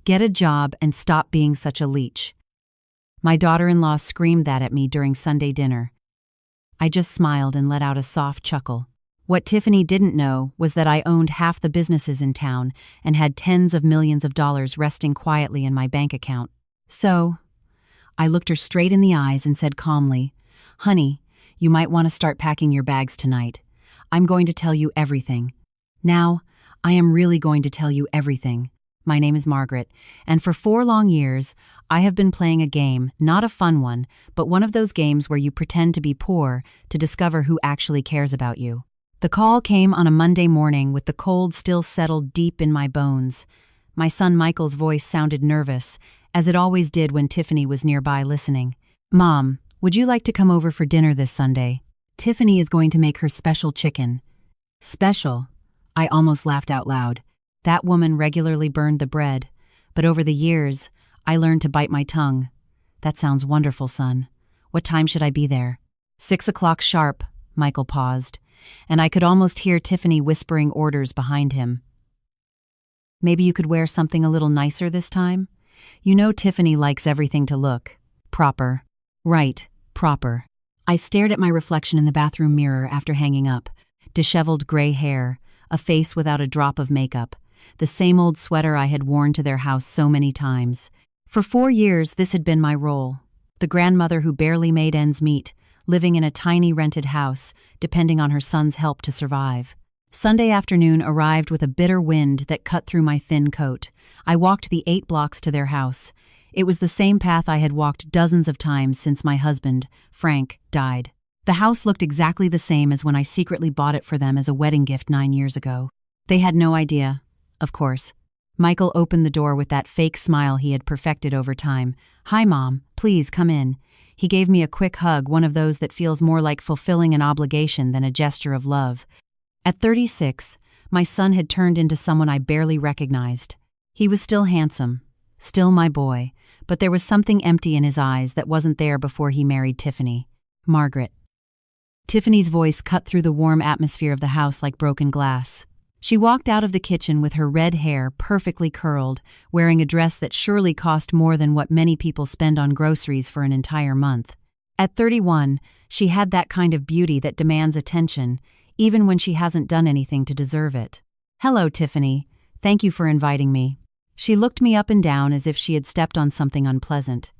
Get a job and stop being such a leech. My daughter-in-law screamed that at me during Sunday dinner. I just smiled and let out a soft chuckle. What Tiffany didn't know was that I owned half the businesses in town and had tens of millions of dollars resting quietly in my bank account. So, I looked her straight in the eyes and said calmly, "Honey, you might want to start packing your bags tonight. I'm going to tell you everything. Now, I am really going to tell you everything. My name is Margaret, and for 4 long years, I have been playing a game, not a fun one, but one of those games where you pretend to be poor to discover who actually cares about you." The call came on a Monday morning with the cold still settled deep in my bones. My son Michael's voice sounded nervous, as it always did when Tiffany was nearby listening. "Mom, would you like to come over for dinner this Sunday? Tiffany is going to make her special chicken." Special? I almost laughed out loud. That woman regularly burned the bread, but over the years, I learned to bite my tongue. "That sounds wonderful, son. What time should I be there?" 6 o'clock sharp, Michael paused, and I could almost hear Tiffany whispering orders behind him. "Maybe you could wear something a little nicer this time? You know Tiffany likes everything to look proper." "Right, proper." I stared at my reflection in the bathroom mirror after hanging up. Disheveled gray hair, a face without a drop of makeup, the same old sweater I had worn to their house so many times. For 4 years, this had been my role. The grandmother who barely made ends meet, living in a tiny rented house, depending on her son's help to survive. Sunday afternoon arrived with a bitter wind that cut through my thin coat. I walked the 8 blocks to their house. It was the same path I had walked dozens of times since my husband, Frank, died. The house looked exactly the same as when I secretly bought it for them as a wedding gift 9 years ago. They had no idea, of course. Michael opened the door with that fake smile he had perfected over time. "Hi, Mom. Please come in." He gave me a quick hug, one of those that feels more like fulfilling an obligation than a gesture of love. At 36, my son had turned into someone I barely recognized. He was still handsome, still my boy, but there was something empty in his eyes that wasn't there before he married Tiffany. "Margaret." Tiffany's voice cut through the warm atmosphere of the house like broken glass. She walked out of the kitchen with her red hair perfectly curled, wearing a dress that surely cost more than what many people spend on groceries for an entire month. At 31, she had that kind of beauty that demands attention, even when she hasn't done anything to deserve it. "Hello, Tiffany. Thank you for inviting me." She looked me up and down as if she had stepped on something unpleasant.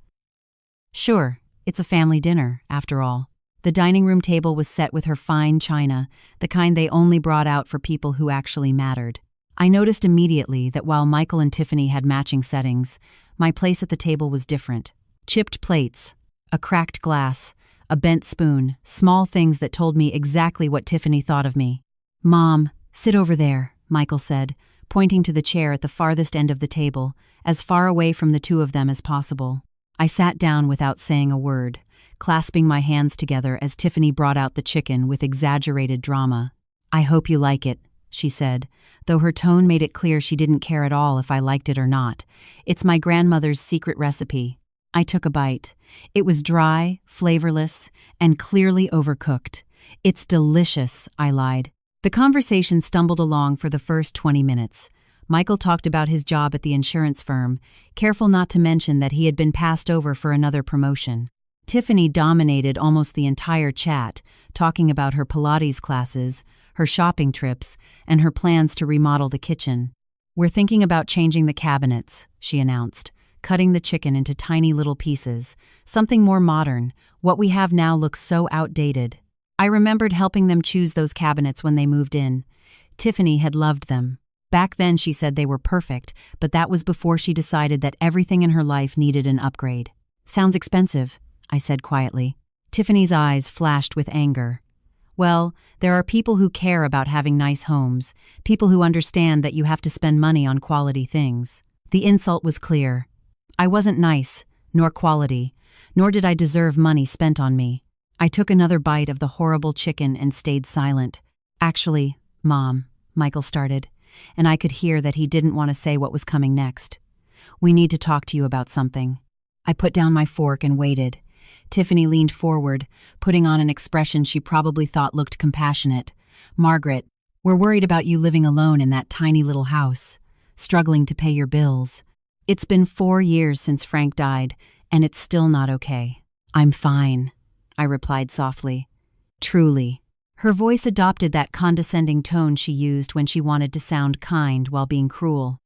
"Sure, it's a family dinner, after all." The dining room table was set with her fine china, the kind they only brought out for people who actually mattered. I noticed immediately that while Michael and Tiffany had matching settings, my place at the table was different. Chipped plates, a cracked glass, a bent spoon, small things that told me exactly what Tiffany thought of me. "Mom, sit over there," Michael said, pointing to the chair at the farthest end of the table, as far away from the two of them as possible. I sat down without saying a word, clasping my hands together as Tiffany brought out the chicken with exaggerated drama. "I hope you like it," she said, though her tone made it clear she didn't care at all if I liked it or not. "It's my grandmother's secret recipe." I took a bite. It was dry, flavorless, and clearly overcooked. "It's delicious," I lied. The conversation stumbled along for the first 20 minutes. Michael talked about his job at the insurance firm, careful not to mention that he had been passed over for another promotion. Tiffany dominated almost the entire chat, talking about her Pilates classes, her shopping trips, and her plans to remodel the kitchen. "We're thinking about changing the cabinets," she announced, cutting the chicken into tiny little pieces. "Something more modern. What we have now looks so outdated." I remembered helping them choose those cabinets when they moved in. Tiffany had loved them. Back then she said they were perfect, but that was before she decided that everything in her life needed an upgrade. "Sounds expensive," I said quietly. Tiffany's eyes flashed with anger. "Well, there are people who care about having nice homes, people who understand that you have to spend money on quality things." The insult was clear. I wasn't nice, nor quality, nor did I deserve money spent on me. I took another bite of the horrible chicken and stayed silent. "Actually, Mom," Michael started, and I could hear that he didn't want to say what was coming next. "We need to talk to you about something." I put down my fork and waited. Tiffany leaned forward, putting on an expression she probably thought looked compassionate. "Margaret, we're worried about you living alone in that tiny little house, struggling to pay your bills." It's been 4 years since Frank died, and it's still not okay. I'm fine, I replied softly. Truly. Her voice adopted that condescending tone she used when she wanted to sound kind while being cruel.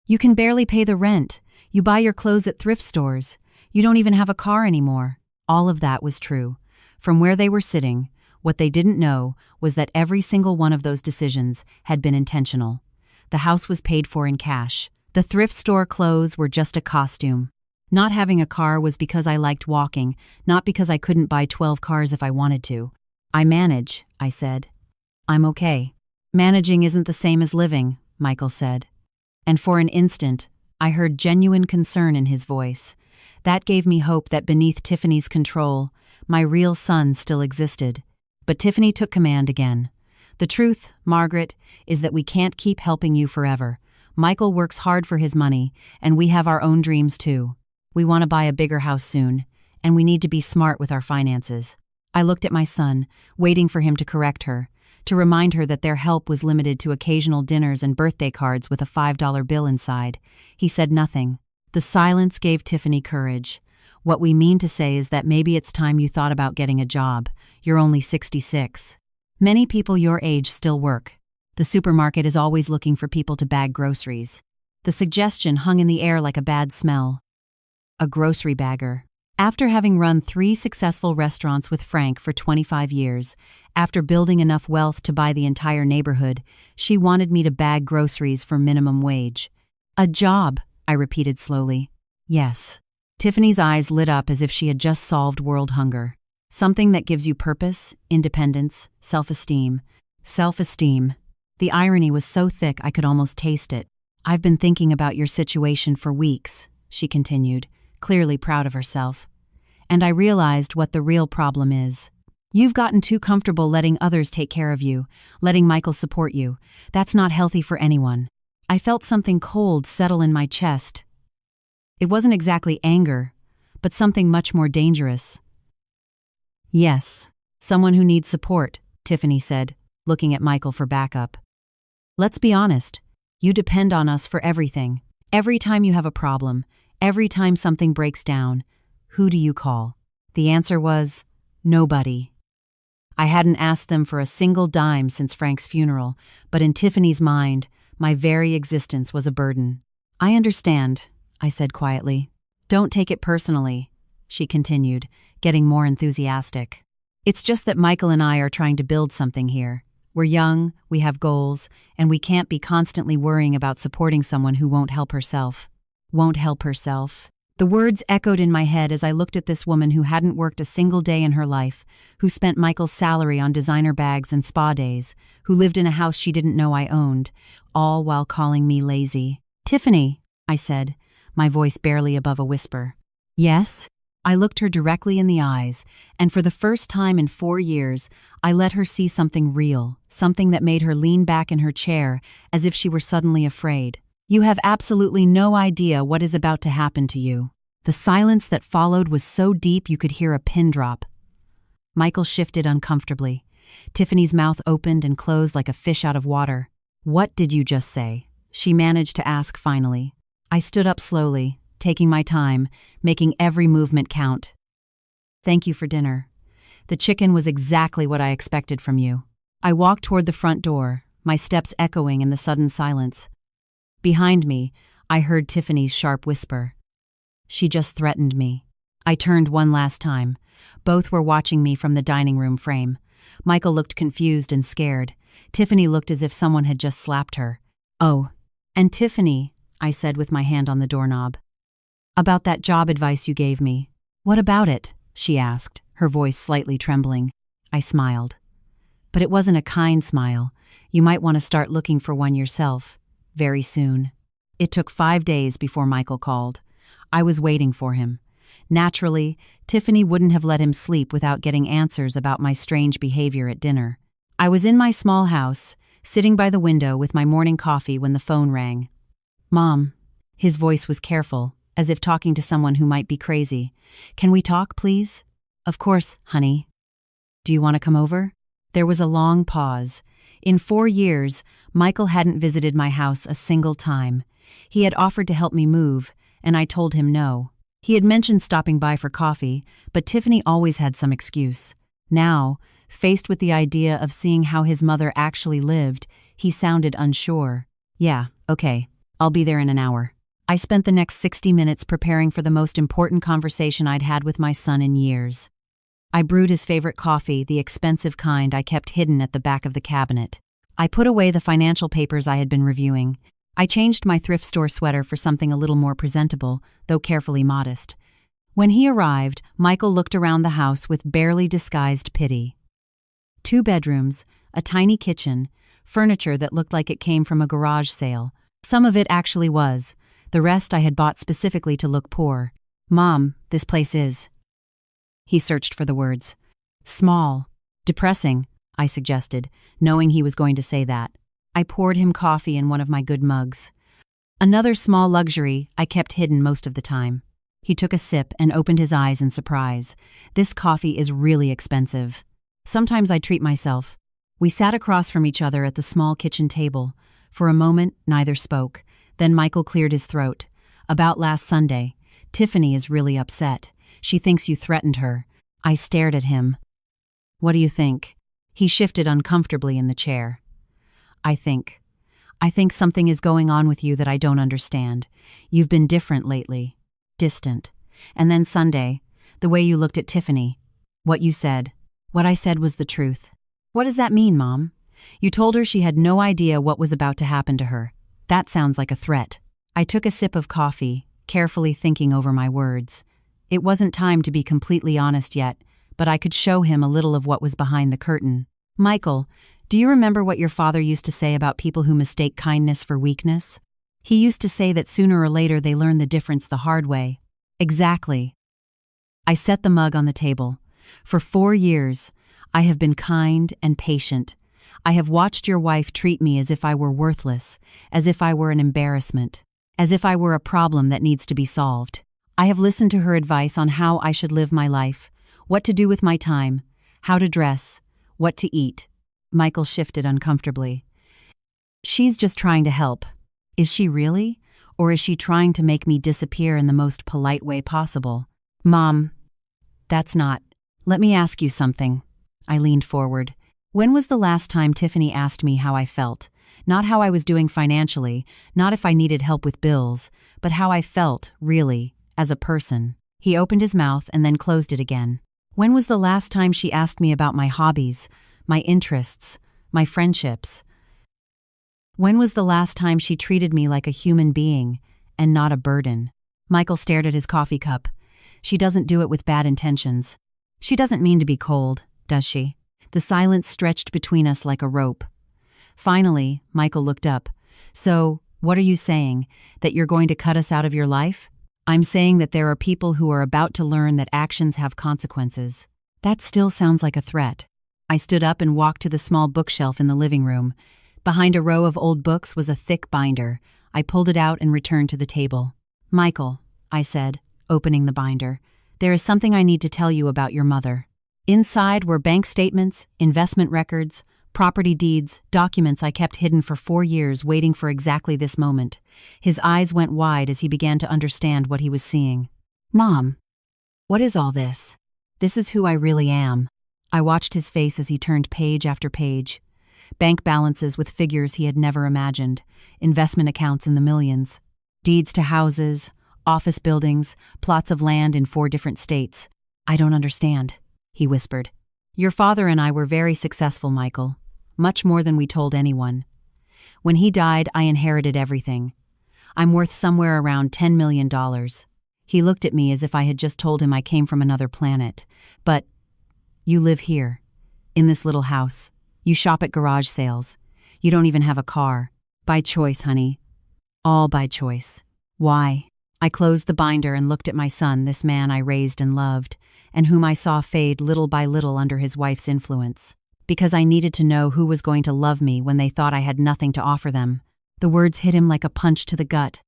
You can barely pay the rent. You buy your clothes at thrift stores. You don't even have a car anymore. All of that was true. From where they were sitting, what they didn't know was that every single one of those decisions had been intentional. The house was paid for in cash. The thrift store clothes were just a costume. Not having a car was because I liked walking, not because I couldn't buy 12 cars if I wanted to. I manage, I said. I'm okay. Managing isn't the same as living, Michael said. And for an instant, I heard genuine concern in his voice. That gave me hope that beneath Tiffany's control, my real son still existed. But Tiffany took command again. The truth, Margaret, is that we can't keep helping you forever. Michael works hard for his money, and we have our own dreams too. We want to buy a bigger house soon, and we need to be smart with our finances. I looked at my son, waiting for him to correct her, to remind her that their help was limited to occasional dinners and birthday cards with a $5 bill inside. He said nothing. The silence gave Tiffany courage. What we mean to say is that maybe it's time you thought about getting a job. You're only 66. Many people your age still work. The supermarket is always looking for people to bag groceries. The suggestion hung in the air like a bad smell. A grocery bagger. After having run 3 successful restaurants with Frank for 25 years, after building enough wealth to buy the entire neighborhood, she wanted me to bag groceries for minimum wage. A job, I repeated slowly. Yes. Tiffany's eyes lit up as if she had just solved world hunger. Something that gives you purpose, independence, self-esteem. Self-esteem. The irony was so thick I could almost taste it. I've been thinking about your situation for weeks, she continued, clearly proud of herself. And I realized what the real problem is. You've gotten too comfortable letting others take care of you, letting Michael support you. That's not healthy for anyone. I felt something cold settle in my chest. It wasn't exactly anger, but something much more dangerous. Yes, someone who needs support, Tiffany said, looking at Michael for backup. Let's be honest, you depend on us for everything. Every time you have a problem, every time something breaks down, who do you call? The answer was, nobody. I hadn't asked them for a single dime since Frank's funeral, but in Tiffany's mind, my very existence was a burden. I understand, I said quietly. Don't take it personally, she continued, getting more enthusiastic. It's just that Michael and I are trying to build something here. We're young, we have goals, and we can't be constantly worrying about supporting someone who won't help herself. Won't help herself. The words echoed in my head as I looked at this woman who hadn't worked a single day in her life, who spent Michael's salary on designer bags and spa days, who lived in a house she didn't know I owned, all while calling me lazy. Tiffany, I said, my voice barely above a whisper. Yes? I looked her directly in the eyes, and for the first time in 4 years, I let her see something real, something that made her lean back in her chair as if she were suddenly afraid. You have absolutely no idea what is about to happen to you. The silence that followed was so deep you could hear a pin drop. Michael shifted uncomfortably. Tiffany's mouth opened and closed like a fish out of water. What did you just say? She managed to ask finally. I stood up slowly, taking my time, making every movement count. Thank you for dinner. The chicken was exactly what I expected from you. I walked toward the front door, my steps echoing in the sudden silence. Behind me, I heard Tiffany's sharp whisper. She just threatened me. I turned one last time. Both were watching me from the dining room frame. Michael looked confused and scared. Tiffany looked as if someone had just slapped her. Oh, and Tiffany, I said with my hand on the doorknob. About that job advice you gave me. What about it? She asked, her voice slightly trembling. I smiled. But it wasn't a kind smile. You might want to start looking for one yourself. Very soon. It took 5 days before Michael called. I was waiting for him. Naturally, Tiffany wouldn't have let him sleep without getting answers about my strange behavior at dinner. I was in my small house, sitting by the window with my morning coffee when the phone rang. Mom. His voice was careful, as if talking to someone who might be crazy. Can we talk, please? Of course, honey. Do you want to come over? There was a long pause. In 4 years, Michael hadn't visited my house a single time. He had offered to help me move, and I told him no. He had mentioned stopping by for coffee, but Tiffany always had some excuse. Now, faced with the idea of seeing how his mother actually lived, he sounded unsure. Yeah, okay, I'll be there in an hour. I spent the next 60 minutes preparing for the most important conversation I'd had with my son in years. I brewed his favorite coffee, the expensive kind I kept hidden at the back of the cabinet. I put away the financial papers I had been reviewing. I changed my thrift store sweater for something a little more presentable, though carefully modest. When he arrived, Michael looked around the house with barely disguised pity. 2 bedrooms, a tiny kitchen, furniture that looked like it came from a garage sale. Some of it actually was. The rest I had bought specifically to look poor. Mom, this place is. He searched for the words. Small. Depressing, I suggested, knowing he was going to say that. I poured him coffee in one of my good mugs. Another small luxury I kept hidden most of the time. He took a sip and opened his eyes in surprise. This coffee is really expensive. Sometimes I treat myself. We sat across from each other at the small kitchen table. For a moment, neither spoke. Then Michael cleared his throat. About last Sunday. Tiffany is really upset. She thinks you threatened her. I stared at him. What do you think? He shifted uncomfortably in the chair. I think something is going on with you that I don't understand. You've been different lately. Distant. And then Sunday, the way you looked at Tiffany. What you said. What I said was the truth. What does that mean, Mom? You told her she had no idea what was about to happen to her. That sounds like a threat. I took a sip of coffee, carefully thinking over my words. It wasn't time to be completely honest yet, but I could show him a little of what was behind the curtain. Michael, do you remember what your father used to say about people who mistake kindness for weakness? He used to say that sooner or later they learn the difference the hard way. Exactly. I set the mug on the table. For 4 years, I have been kind and patient. I have watched your wife treat me as if I were worthless, as if I were an embarrassment, as if I were a problem that needs to be solved. I have listened to her advice on how I should live my life, what to do with my time, how to dress, what to eat. Michael shifted uncomfortably. She's just trying to help. Is she really? Or is she trying to make me disappear in the most polite way possible? Mom, that's not. Let me ask you something. I leaned forward. When was the last time Tiffany asked me how I felt? Not how I was doing financially, not if I needed help with bills, but how I felt, really, as a person. He opened his mouth and then closed it again. When was the last time she asked me about my hobbies, my interests, my friendships? When was the last time she treated me like a human being and not a burden? Michael stared at his coffee cup. She doesn't do it with bad intentions. She doesn't mean to be cold, does she? The silence stretched between us like a rope. Finally, Michael looked up. So, what are you saying? That you're going to cut us out of your life? I'm saying that there are people who are about to learn that actions have consequences. That still sounds like a threat. I stood up and walked to the small bookshelf in the living room. Behind a row of old books was a thick binder. I pulled it out and returned to the table. Michael, I said, opening the binder, there is something I need to tell you about your mother. Inside were bank statements, investment records, property deeds, documents I kept hidden for 4 years waiting for exactly this moment. His eyes went wide as he began to understand what he was seeing. Mom, what is all this? This is who I really am. I watched his face as he turned page after page. Bank balances with figures he had never imagined, investment accounts in the millions, deeds to houses, office buildings, plots of land in 4 different states. I don't understand, he whispered. Your father and I were very successful, Michael. Much more than we told anyone. When he died, I inherited everything. I'm worth somewhere around $10 million. He looked at me as if I had just told him I came from another planet. But you live here, in this little house. You shop at garage sales. You don't even have a car. By choice, honey. All by choice. Why? I closed the binder and looked at my son, this man I raised and loved, and whom I saw fade little by little under his wife's influence. Because I needed to know who was going to love me when they thought I had nothing to offer them. The words hit him like a punch to the gut.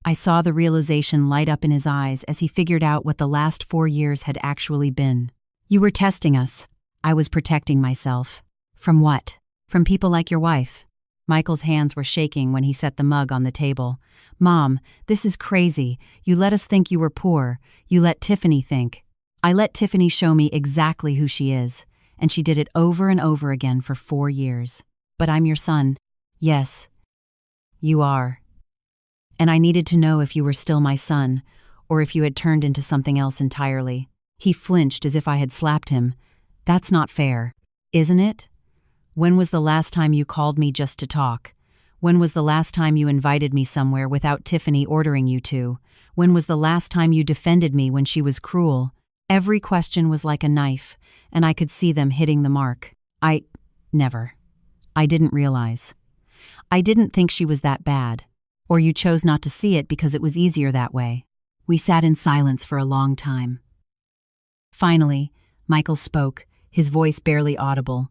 I saw the realization light up in his eyes as he figured out what the last 4 years had actually been. You were testing us. I was protecting myself. From what? From people like your wife. Michael's hands were shaking when he set the mug on the table. "Mom, this is crazy. You let us think you were poor. You let Tiffany think." "I let Tiffany show me exactly who she is, and she did it over and over again for 4 years. But I'm your son." "Yes, you are. And I needed to know if you were still my son, or if you had turned into something else entirely." He flinched as if I had slapped him. "That's not fair, isn't it? When was the last time you called me just to talk? When was the last time you invited me somewhere without Tiffany ordering you to? When was the last time you defended me when she was cruel?" Every question was like a knife, and I could see them hitting the mark. Never. I didn't realize. I didn't think she was that bad. Or you chose not to see it because it was easier that way. We sat in silence for a long time. Finally, Michael spoke, his voice barely audible.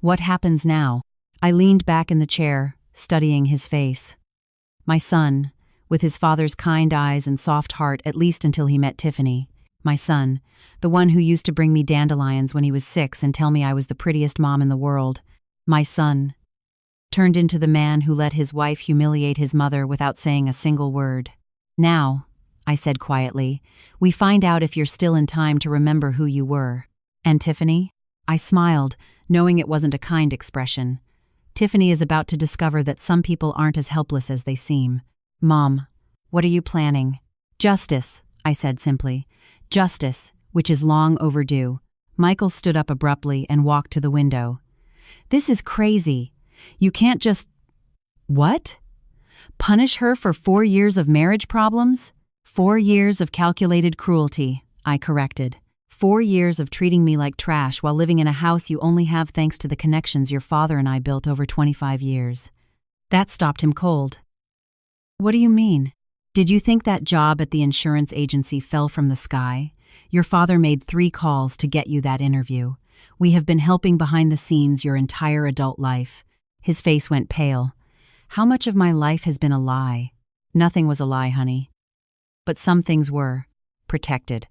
"What happens now?" I leaned back in the chair, studying his face. My son, with his father's kind eyes and soft heart, at least until he met Tiffany. My son, the one who used to bring me dandelions when he was 6 and tell me I was the prettiest mom in the world. My son turned into the man who let his wife humiliate his mother without saying a single word. "Now," I said quietly, "we find out if you're still in time to remember who you were." "And Tiffany?" I smiled, knowing it wasn't a kind expression. "Tiffany is about to discover that some people aren't as helpless as they seem." "Mom, what are you planning?" "Justice," I said simply. "Justice, which is long overdue." Michael stood up abruptly and walked to the window. "This is crazy. You can't just—" "What? Punish her for 4 years of marriage problems?" "4 years of calculated cruelty," I corrected. 4 years of treating me like trash while living in a house you only have thanks to the connections your father and I built over 25 years. That stopped him cold. "What do you mean? Did you think that job at the insurance agency fell from the sky? Your father made 3 calls to get you that interview. We have been helping behind the scenes your entire adult life." His face went pale. "How much of my life has been a lie?" "Nothing was a lie, honey. But some things were. Protected."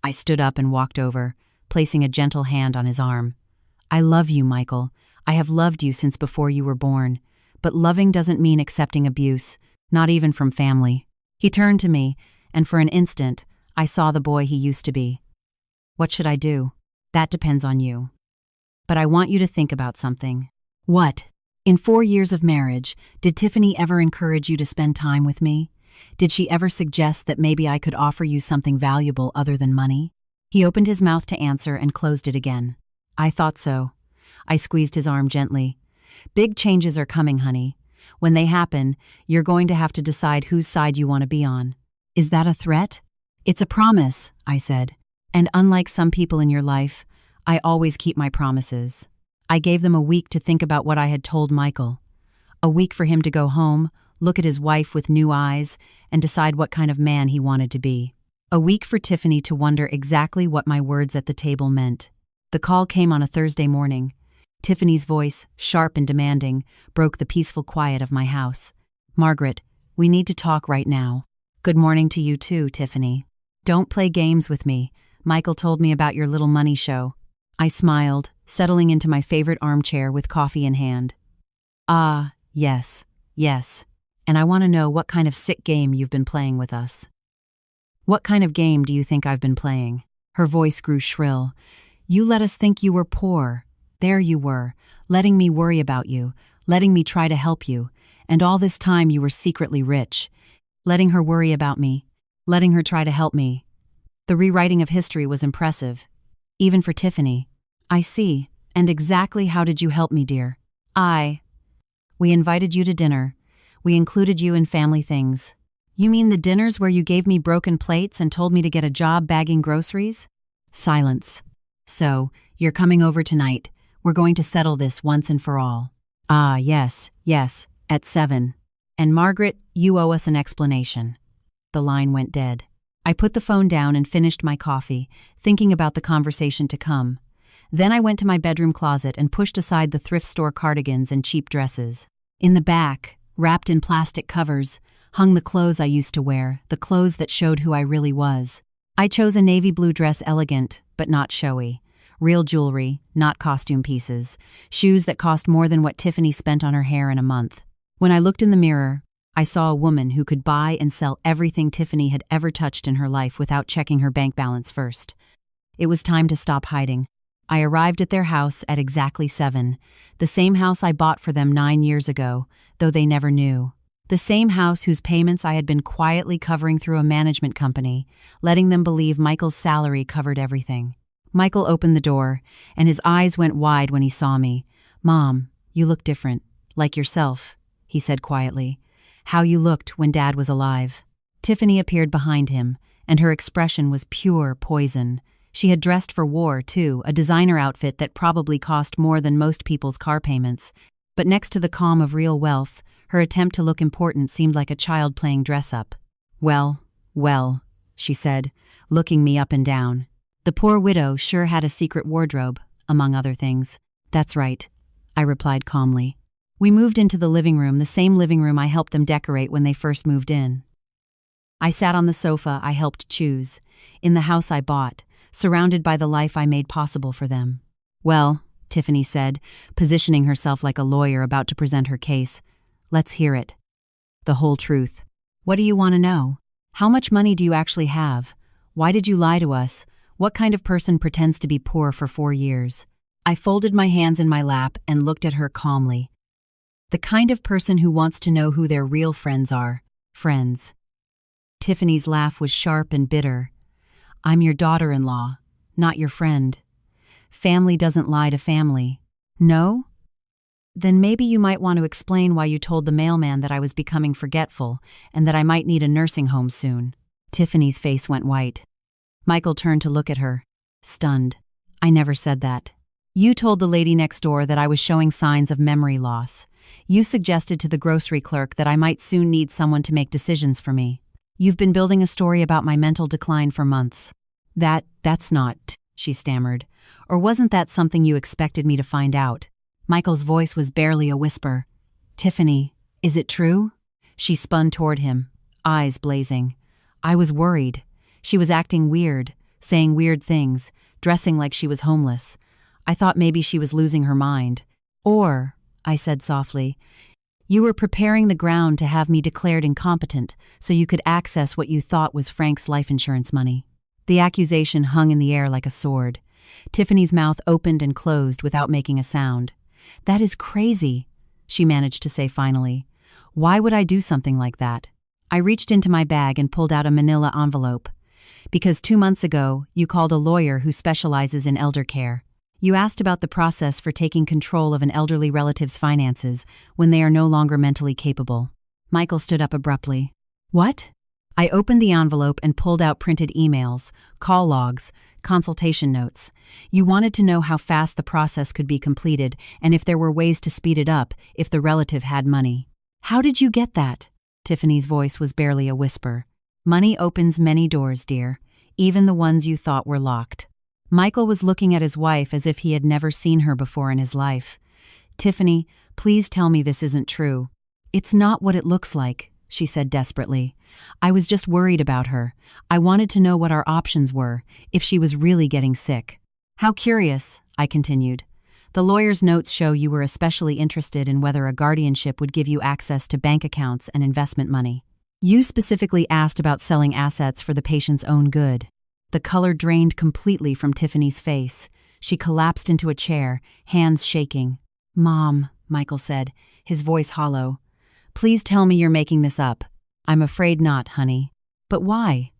I stood up and walked over, placing a gentle hand on his arm. "I love you, Michael. I have loved you since before you were born. But loving doesn't mean accepting abuse, not even from family." He turned to me, and for an instant, I saw the boy he used to be. "What should I do?" "That depends on you. But I want you to think about something." "What?" "In 4 years of marriage, did Tiffany ever encourage you to spend time with me? Did she ever suggest that maybe I could offer you something valuable other than money?" He opened his mouth to answer and closed it again. "I thought so." I squeezed his arm gently. "Big changes are coming, honey. When they happen, you're going to have to decide whose side you want to be on." "Is that a threat?" "It's a promise," I said. "And unlike some people in your life, I always keep my promises." I gave them a week to think about what I had told Michael. A week for him to go home, look at his wife with new eyes, and decide what kind of man he wanted to be. A week for Tiffany to wonder exactly what my words at the table meant. The call came on a Thursday morning. Tiffany's voice, sharp and demanding, broke the peaceful quiet of my house. "Margaret, we need to talk right now." "Good morning to you too, Tiffany." "Don't play games with me. Michael told me about your little money show." I smiled, settling into my favorite armchair with coffee in hand. "Ah, yes. And I want to know what kind of sick game you've been playing with us." "What kind of game do you think I've been playing?" Her voice grew shrill. "You let us think you were poor. There you were, letting me worry about you, letting me try to help you, and all this time you were secretly rich. Letting her worry about me, letting her try to help me." The rewriting of history was impressive. Even for Tiffany. "I see. And exactly how did you help me, dear?" We invited you to dinner. We included you in family things." "You mean the dinners where you gave me broken plates and told me to get a job bagging groceries?" Silence. "So, you're coming over tonight. We're going to settle this once and for all." "Ah, yes, at 7. And Margaret, you owe us an explanation." The line went dead. I put the phone down and finished my coffee, thinking about the conversation to come. Then I went to my bedroom closet and pushed aside the thrift store cardigans and cheap dresses. In the back, wrapped in plastic covers, hung the clothes I used to wear, the clothes that showed who I really was. I chose a navy blue dress, elegant, but not showy. Real jewelry, not costume pieces. Shoes that cost more than what Tiffany spent on her hair in a month. When I looked in the mirror, I saw a woman who could buy and sell everything Tiffany had ever touched in her life without checking her bank balance first. It was time to stop hiding. I arrived at their house at exactly 7, the same house I bought for them 9 years ago, though they never knew. The same house whose payments I had been quietly covering through a management company, letting them believe Michael's salary covered everything. Michael opened the door, and his eyes went wide when he saw me. "Mom, you look different, like yourself," he said quietly. "How you looked when Dad was alive." Tiffany appeared behind him, and her expression was pure poison. She had dressed for war, too, a designer outfit that probably cost more than most people's car payments. But next to the calm of real wealth, her attempt to look important seemed like a child playing dress-up. Well, she said, looking me up and down. "The poor widow sure had a secret wardrobe, among other things." "That's right," I replied calmly. We moved into the living room, the same living room I helped them decorate when they first moved in. I sat on the sofa I helped choose, in the house I bought, surrounded by the life I made possible for them. "Well," Tiffany said, positioning herself like a lawyer about to present her case, "let's hear it. The whole truth. What do you want to know? How much money do you actually have? Why did you lie to us? What kind of person pretends to be poor for 4 years?" I folded my hands in my lap and looked at her calmly. "The kind of person who wants to know who their real friends are. Friends." Tiffany's laugh was sharp and bitter. "I'm your daughter-in-law, not your friend. Family doesn't lie to family." "No? Then maybe you might want to explain why you told the mailman that I was becoming forgetful and that I might need a nursing home soon." Tiffany's face went white. Michael turned to look at her, stunned. "I never said that. You told the lady next door that I was showing signs of memory loss. You suggested to the grocery clerk that I might soon need someone to make decisions for me. You've been building a story about my mental decline for months." That's not," she stammered. "Or wasn't that something you expected me to find out?" Michael's voice was barely a whisper. "Tiffany, is it true?" She spun toward him, eyes blazing. "I was worried. She was acting weird, saying weird things, dressing like she was homeless. I thought maybe she was losing her mind. Or," I said softly, "you were preparing the ground to have me declared incompetent so you could access what you thought was Frank's life insurance money." The accusation hung in the air like a sword. Tiffany's mouth opened and closed without making a sound. "That is crazy," she managed to say finally. "Why would I do something like that?" I reached into my bag and pulled out a manila envelope. "Because 2 months ago, you called a lawyer who specializes in elder care. You asked about the process for taking control of an elderly relative's finances when they are no longer mentally capable." Michael stood up abruptly. "What?" I opened the envelope and pulled out printed emails, call logs, consultation notes. "You wanted to know how fast the process could be completed and if there were ways to speed it up if the relative had money." "How did you get that?" Tiffany's voice was barely a whisper. "Money opens many doors, dear, even the ones you thought were locked." Michael was looking at his wife as if he had never seen her before in his life. "Tiffany, please tell me this isn't true." "It's not what it looks like," she said desperately. "I was just worried about her. I wanted to know what our options were, if she was really getting sick." "How curious," I continued. "The lawyer's notes show you were especially interested in whether a guardianship would give you access to bank accounts and investment money. You specifically asked about selling assets for the patient's own good." The color drained completely from Tiffany's face. She collapsed into a chair, hands shaking. "Mom," Michael said, his voice hollow. "Please tell me you're making this up." "I'm afraid not, honey." "But why?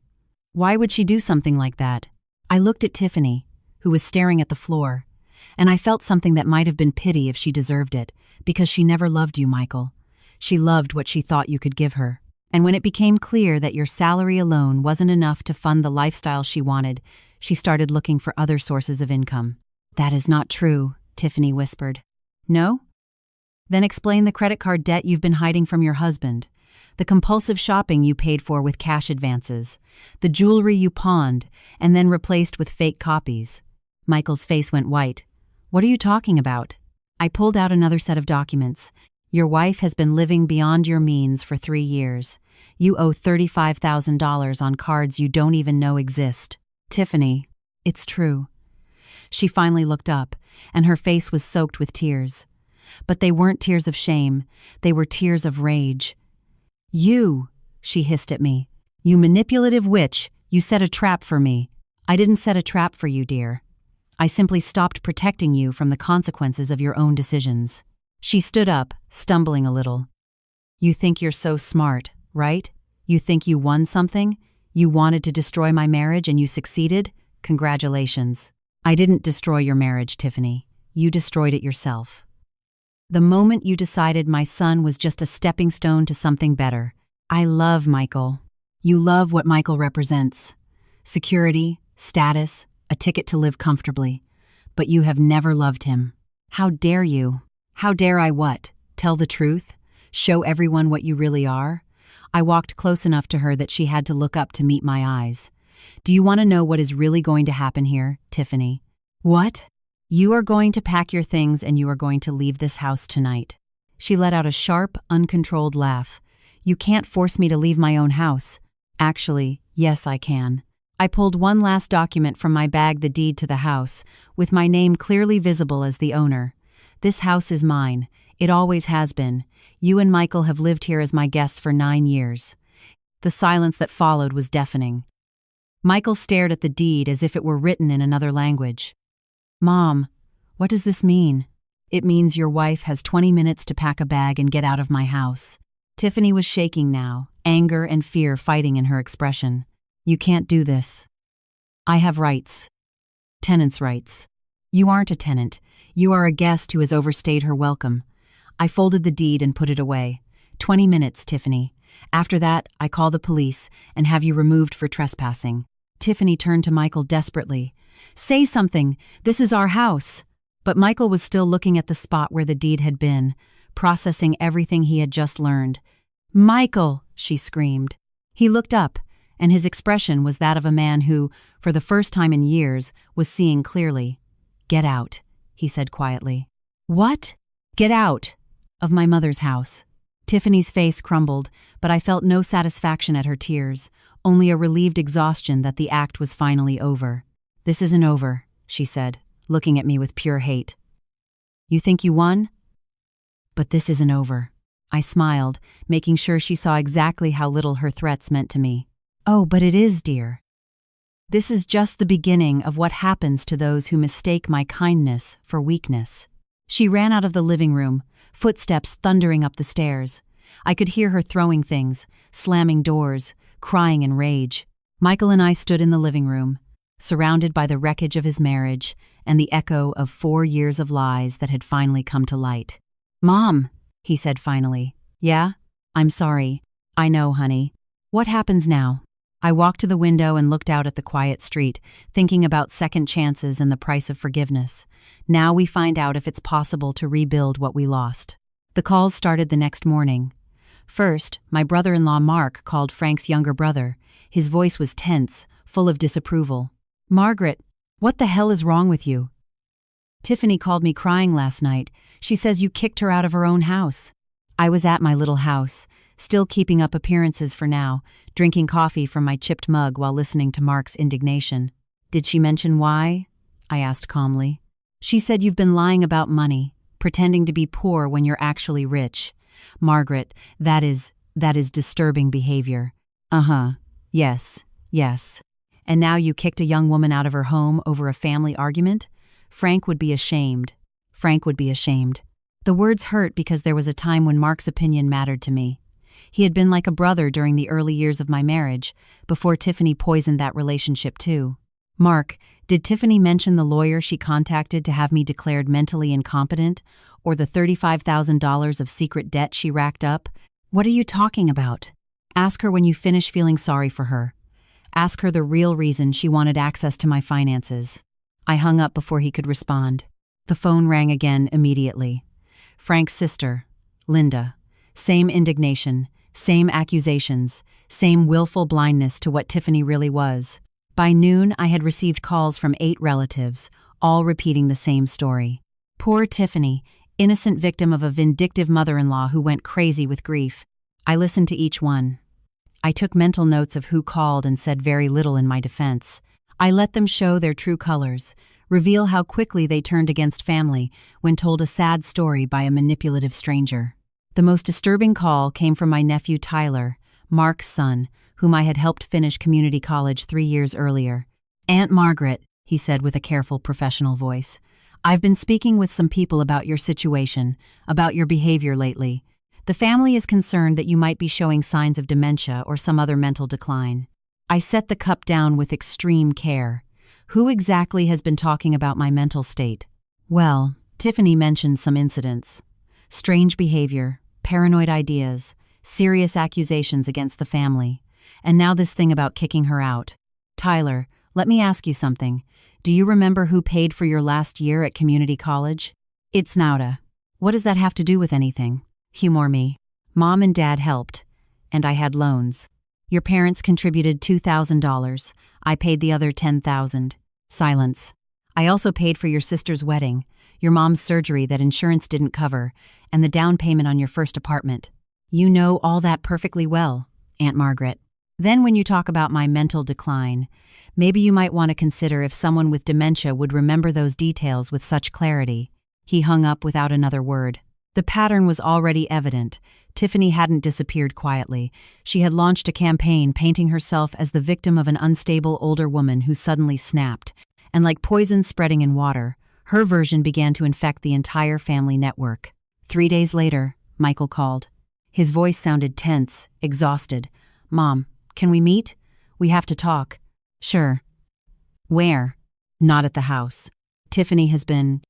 Why would she do something like that?" I looked at Tiffany, who was staring at the floor, and I felt something that might have been pity if she deserved it, because she never loved you, Michael. She loved what she thought you could give her. And when it became clear that your salary alone wasn't enough to fund the lifestyle she wanted, she started looking for other sources of income. "That is not true," Tiffany whispered. "No? Then explain the credit card debt you've been hiding from your husband, the compulsive shopping you paid for with cash advances, the jewelry you pawned and then replaced with fake copies." Michael's face went white. "What are you talking about?" I pulled out another set of documents. "Your wife has been living beyond your means for 3 years. You owe $35,000 on cards you don't even know exist." "Tiffany, it's true." She finally looked up, and her face was soaked with tears. but they weren't tears of shame, they were tears of rage. "You," she hissed at me. "You manipulative witch, you set a trap for me." "I didn't set a trap for you, dear. I simply stopped protecting you from the consequences of your own decisions." She stood up, stumbling a little. "You think you're so smart, right? You think you won something? You wanted to destroy my marriage and you succeeded? Congratulations." "I didn't destroy your marriage, Tiffany. You destroyed it yourself. The moment you decided my son was just a stepping stone to something better." "I love Michael. You love what Michael represents. Security, status, a ticket to live comfortably. But you have never loved him. How dare you?" "How dare I what? Tell the truth? Show everyone what you really are?" I walked close enough to her that she had to look up to meet my eyes. "Do you want to know what is really going to happen here, Tiffany?" "What?" "You are going to pack your things and you are going to leave this house tonight." She let out a sharp, uncontrolled laugh. "You can't force me to leave my own house." "Actually, yes, I can." I pulled one last document from my bag, the deed to the house, with my name clearly visible as the owner. "This house is mine. It always has been. You and Michael have lived here as my guests for 9 years. The silence that followed was deafening. Michael stared at the deed as if it were written in another language. "Mom, what does this mean?" "It means your wife has 20 minutes to pack a bag and get out of my house." Tiffany was shaking now, anger and fear fighting in her expression. "You can't do this." "I have rights. Tenant's rights." "You aren't a tenant. You are a guest who has overstayed her welcome." I folded the deed and put it away. 20 minutes, Tiffany. After that, I call the police and have you removed for trespassing." Tiffany turned to Michael desperately. "Say something. This is our house." But Michael was still looking at the spot where the deed had been, processing everything he had just learned. "Michael!" she screamed. He looked up, and his expression was that of a man who, for the first time in years, was seeing clearly. "Get out," he said quietly. "What?" "Get out of my mother's house." Tiffany's face crumbled, but I felt no satisfaction at her tears, only a relieved exhaustion that the act was finally over. "This isn't over," she said, looking at me with pure hate. "You think you won? But this isn't over." I smiled, making sure she saw exactly how little her threats meant to me. "Oh, but it is, dear. This is just the beginning of what happens to those who mistake my kindness for weakness." She ran out of the living room, footsteps thundering up the stairs. I could hear her throwing things, slamming doors, crying in rage. Michael and I stood in the living room, surrounded by the wreckage of his marriage and the echo of 4 years of lies that had finally come to light. "Mom," he said finally. "Yeah? I'm sorry. I know, honey. What happens now?" I walked to the window and looked out at the quiet street, thinking about second chances and the price of forgiveness. Now we find out if it's possible to rebuild what we lost. The calls started the next morning. First, my brother-in-law Mark called Frank's younger brother. His voice was tense, full of disapproval. "Margaret, what the hell is wrong with you? Tiffany called me crying last night. She says you kicked her out of her own house." I was at my little house, still keeping up appearances for now, drinking coffee from my chipped mug while listening to Mark's indignation. "Did she mention why?" I asked calmly. "She said you've been lying about money, pretending to be poor when you're actually rich. Margaret, that is disturbing behavior." "Uh-huh. Yes. And now you kicked a young woman out of her home over a family argument? Frank would be ashamed. The words hurt because there was a time when Mark's opinion mattered to me. He had been like a brother during the early years of my marriage, before Tiffany poisoned that relationship too. "Mark, did Tiffany mention the lawyer she contacted to have me declared mentally incompetent, or the $35,000 of secret debt she racked up?" "What are you talking about?" "Ask her when you finish feeling sorry for her. Ask her the real reason she wanted access to my finances." I hung up before he could respond. The phone rang again immediately. Frank's sister, Linda. Same indignation, same accusations, same willful blindness to what Tiffany really was. By noon, I had received calls from 8 relatives, all repeating the same story. Poor Tiffany, innocent victim of a vindictive mother-in-law who went crazy with grief. I listened to each one. I took mental notes of who called and said very little in my defense. I let them show their true colors, reveal how quickly they turned against family when told a sad story by a manipulative stranger. The most disturbing call came from my nephew Tyler, Mark's son, whom I had helped finish community college 3 years earlier. "Aunt Margaret," he said with a careful professional voice, "I've been speaking with some people about your situation, about your behavior lately. The family is concerned that you might be showing signs of dementia or some other mental decline." I set the cup down with extreme care. Who exactly has been talking about my mental state? Well, Tiffany mentioned some incidents. Strange behavior, paranoid ideas, serious accusations against the family, and now this thing about kicking her out. Tyler, let me ask you something. Do you remember who paid for your last year at community college? It's Nauta. What does that have to do with anything? Humor me. Mom and Dad helped, and I had loans. Your parents contributed $2,000. I paid the other $10,000. Silence. I also paid for your sister's wedding, your mom's surgery that insurance didn't cover, and the down payment on your first apartment. You know all that perfectly well, Aunt Margaret. Then when you talk about my mental decline, maybe you might want to consider if someone with dementia would remember those details with such clarity. He hung up without another word. The pattern was already evident. Tiffany hadn't disappeared quietly. She had launched a campaign painting herself as the victim of an unstable older woman who suddenly snapped. And like poison spreading in water, her version began to infect the entire family network. 3 days later, Michael called. His voice sounded tense, exhausted. "Mom, can we meet? We have to talk." "Sure." "Where?" "Not at the house. Tiffany has been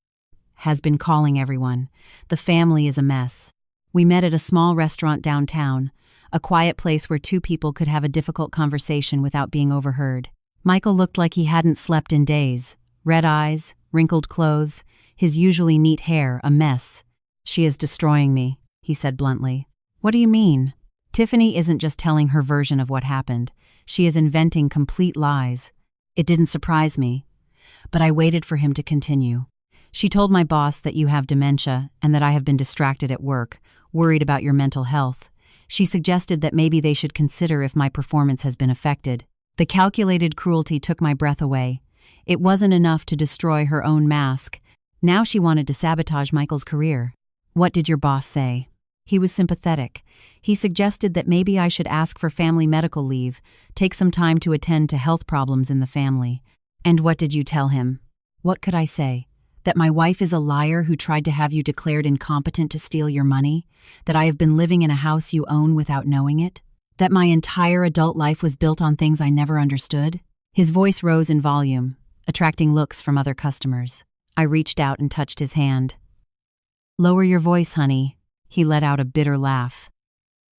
calling everyone. The family is a mess." We met at a small restaurant downtown, a quiet place where two people could have a difficult conversation without being overheard. Michael looked like he hadn't slept in days. Red eyes, wrinkled clothes, his usually neat hair a mess. "She is destroying me," he said bluntly. "What do you mean?" "Tiffany isn't just telling her version of what happened. She is inventing complete lies." It didn't surprise me, but I waited for him to continue. "She told my boss that you have dementia and that I have been distracted at work, worried about your mental health. She suggested that maybe they should consider if my performance has been affected." The calculated cruelty took my breath away. It wasn't enough to destroy her own mask. Now she wanted to sabotage Michael's career. "What did your boss say?" He was sympathetic. He suggested that maybe I should ask for family medical leave, take some time to attend to health problems in the family. "And what did you tell him?" "What could I say? That my wife is a liar who tried to have you declared incompetent to steal your money? That I have been living in a house you own without knowing it? That my entire adult life was built on things I never understood?" His voice rose in volume, attracting looks from other customers. I reached out and touched his hand. "Lower your voice, honey." He let out a bitter laugh.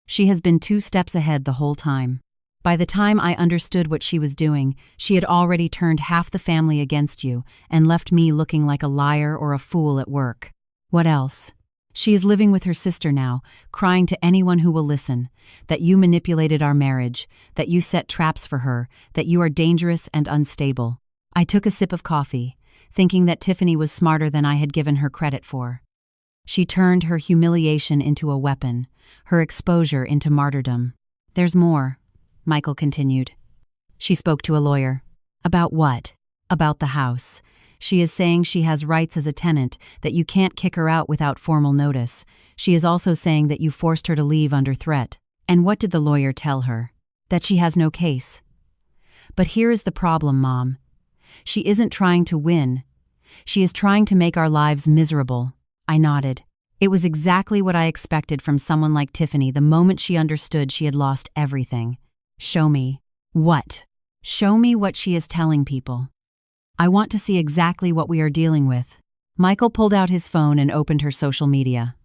"She has been 2 steps ahead the whole time. By the time I understood what she was doing, she had already turned half the family against you and left me looking like a liar or a fool at work. What else? She is living with her sister now, crying to anyone who will listen, that you manipulated our marriage, that you set traps for her, that you are dangerous and unstable." I took a sip of coffee, thinking that Tiffany was smarter than I had given her credit for. She turned her humiliation into a weapon, her exposure into martyrdom. "There's more," Michael continued. "She spoke to a lawyer." "About what?" "About the house. She is saying she has rights as a tenant, that you can't kick her out without formal notice. She is also saying that you forced her to leave under threat." "And what did the lawyer tell her?" "That she has no case." "But here is the problem, Mom. She isn't trying to win. She is trying to make our lives miserable." I nodded. It was exactly what I expected from someone like Tiffany the moment she understood she had lost everything. "Show me." "What?" "Show me what she is telling people. I want to see exactly what we are dealing with." Michael pulled out his phone and opened her social media.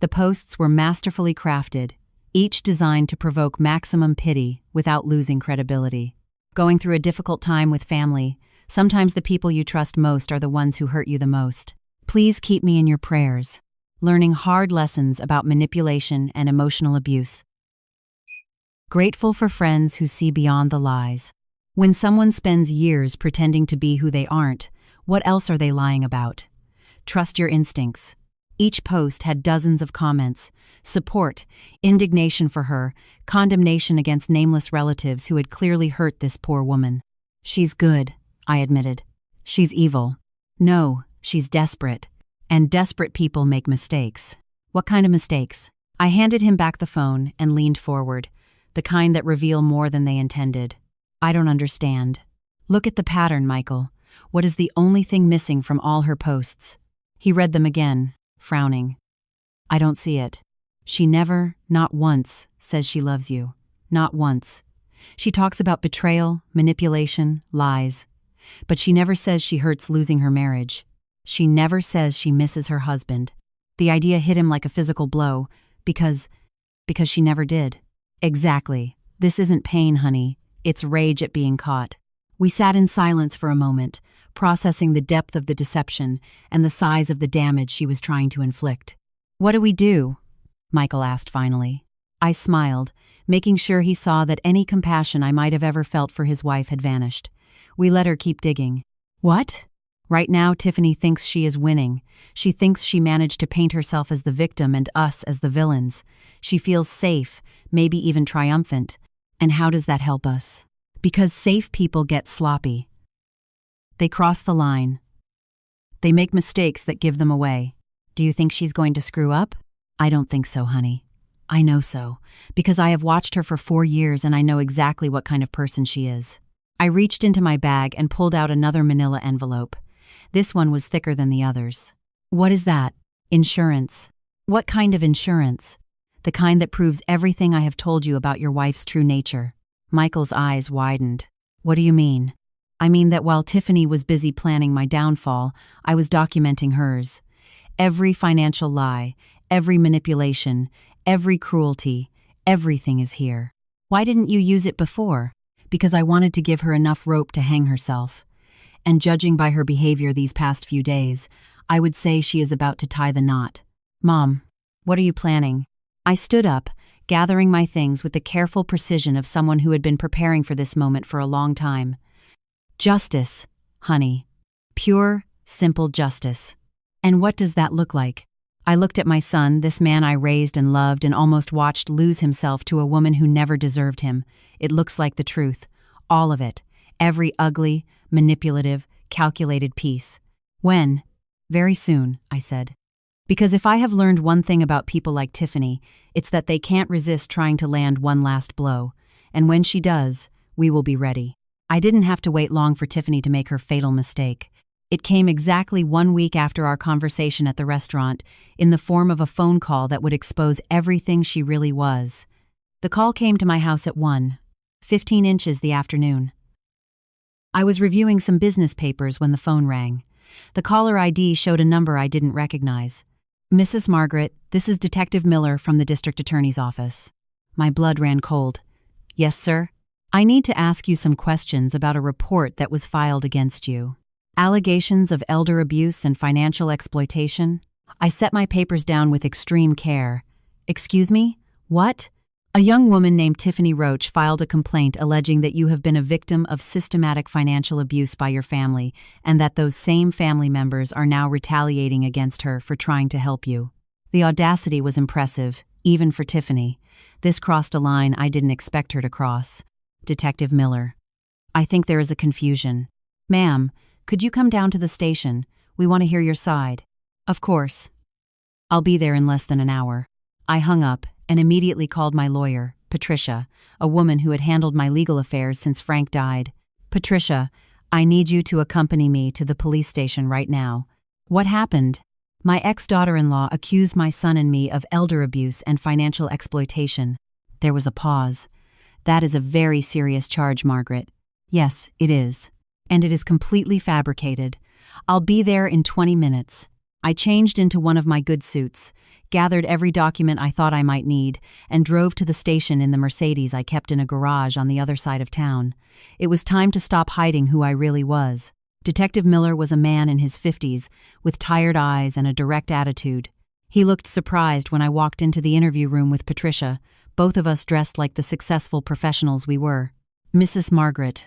The posts were masterfully crafted, each designed to provoke maximum pity without losing credibility. "Going through a difficult time with family, sometimes the people you trust most are the ones who hurt you the most. Please keep me in your prayers. Learning hard lessons about manipulation and emotional abuse. Grateful for friends who see beyond the lies." When someone spends years pretending to be who they aren't, what else are they lying about? Trust your instincts. Each post had dozens of comments: support, indignation for her, condemnation against nameless relatives who had clearly hurt this poor woman. "She's good," I admitted. She's evil. No, she's desperate. And desperate people make mistakes. What kind of mistakes? I handed him back the phone and leaned forward, the kind that reveal more than they intended. I don't understand. Look at the pattern, Michael. What is the only thing missing from all her posts? He read them again, frowning. I don't see it. She never, not once, says she loves you. Not once. She talks about betrayal, manipulation, lies. But she never says she hurts losing her marriage. She never says she misses her husband. The idea hit him like a physical blow, because she never did. Exactly. This isn't pain, honey. It's rage at being caught. We sat in silence for a moment, processing the depth of the deception and the size of the damage she was trying to inflict. What do we do? Michael asked finally. I smiled, making sure he saw that any compassion I might have ever felt for his wife had vanished. We let her keep digging. What? Right now, Tiffany thinks she is winning. She thinks she managed to paint herself as the victim and us as the villains. She feels safe, maybe even triumphant. And how does that help us? Because safe people get sloppy. They cross the line. They make mistakes that give them away. Do you think she's going to screw up? I don't think so, honey. I know so, because I have watched her for 4 years and I know exactly what kind of person she is. I reached into my bag and pulled out another manila envelope. This one was thicker than the others. What is that? Insurance. What kind of insurance? The kind that proves everything I have told you about your wife's true nature. Michael's eyes widened. What do you mean? I mean that while Tiffany was busy planning my downfall, I was documenting hers. Every financial lie, every manipulation, every cruelty, everything is here. Why didn't you use it before? Because I wanted to give her enough rope to hang herself. And judging by her behavior these past few days, I would say she is about to tie the knot. Mom, what are you planning? I stood up, gathering my things with the careful precision of someone who had been preparing for this moment for a long time. Justice, honey. Pure, simple justice. And what does that look like? I looked at my son, this man I raised and loved and almost watched lose himself to a woman who never deserved him. It looks like the truth. All of it. Every ugly, manipulative, calculated piece. When? Very soon, I said. Because if I have learned one thing about people like Tiffany, it's that they can't resist trying to land one last blow. And when she does, we will be ready. I didn't have to wait long for Tiffany to make her fatal mistake. It came exactly 1 week after our conversation at the restaurant, in the form of a phone call that would expose everything she really was. The call came to my house at 1:15 inches the afternoon. I was reviewing some business papers when the phone rang. The caller ID showed a number I didn't recognize. Mrs. Margaret, this is Detective Miller from the District Attorney's office. My blood ran cold. Yes, sir? I need to ask you some questions about a report that was filed against you. Allegations of elder abuse and financial exploitation? I set my papers down with extreme care. Excuse me? What? A young woman named Tiffany Roach filed a complaint alleging that you have been a victim of systematic financial abuse by your family and that those same family members are now retaliating against her for trying to help you. The audacity was impressive, even for Tiffany. This crossed a line I didn't expect her to cross. Detective Miller. I think there is a confusion. Ma'am, could you come down to the station? We want to hear your side. Of course. I'll be there in less than an hour. I hung up and immediately called my lawyer, Patricia, a woman who had handled my legal affairs since Frank died. Patricia, I need you to accompany me to the police station right now. What happened? My ex-daughter-in-law accused my son and me of elder abuse and financial exploitation. There was a pause. That is a very serious charge, Margaret. Yes, it is. And it is completely fabricated. I'll be there in 20 minutes. I changed into one of my good suits, gathered every document I thought I might need, and drove to the station in the Mercedes I kept in a garage on the other side of town. It was time to stop hiding who I really was. Detective Miller was a man in his 50s, with tired eyes and a direct attitude. He looked surprised when I walked into the interview room with Patricia, both of us dressed like the successful professionals we were. Mrs. Margaret,